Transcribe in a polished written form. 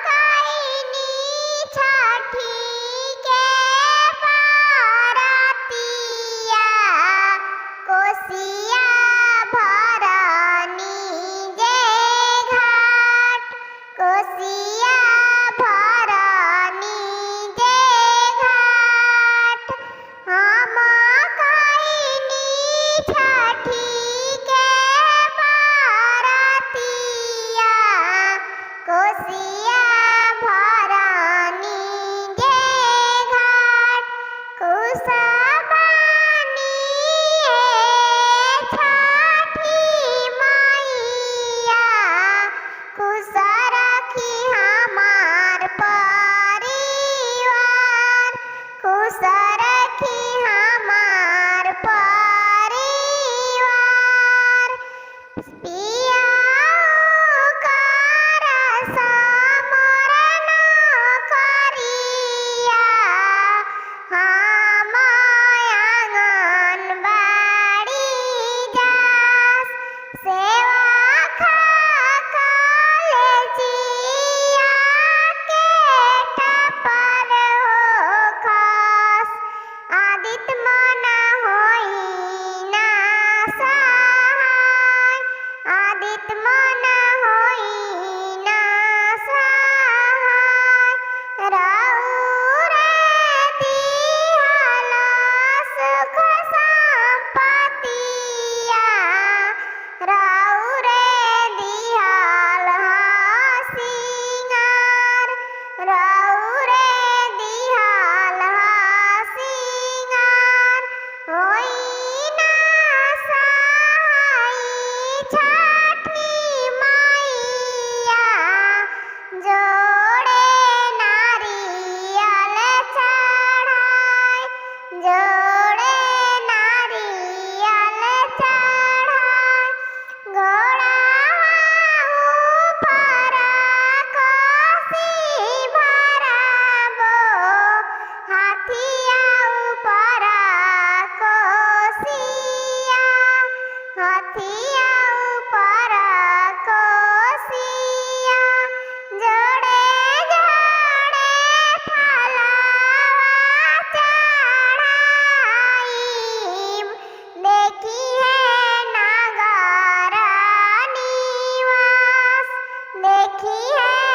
कईनी छठी के बरतिया, कोसिया भरनी जे घाट, कोसिया भरनी जे घाट। हम कईनी छठी के बरतिया, कोसिया भरनी जे घाट। कुसबानी छठी मैया, खुश रखी हमार परिवार, खुश रखी हमार परिवार। पिया कर समरन करिया, हम आंगनबाड़ी जास, सेवा कलेजिया के टपर हो खास। आदित मना होई ना सहाय, आदित मना होई ना सहाय। रउरे दिहल सुख संपत्तिया, रउरे दिहल सिंगार, रउरे दिहल सिंगार। होई ना सहाय छठी मैया, जोड़े नारियल चढ़ाई, जोड़े नारियल चढ़ाई। घोड़ावा ऊपर कोसी भराबो, हाथिया ऊपर कोसिया, हाथिया ऊपर कोसिया। जोड़े जोड़े फलवा चढ़ाईब, देखी है नगर निवास, देखी है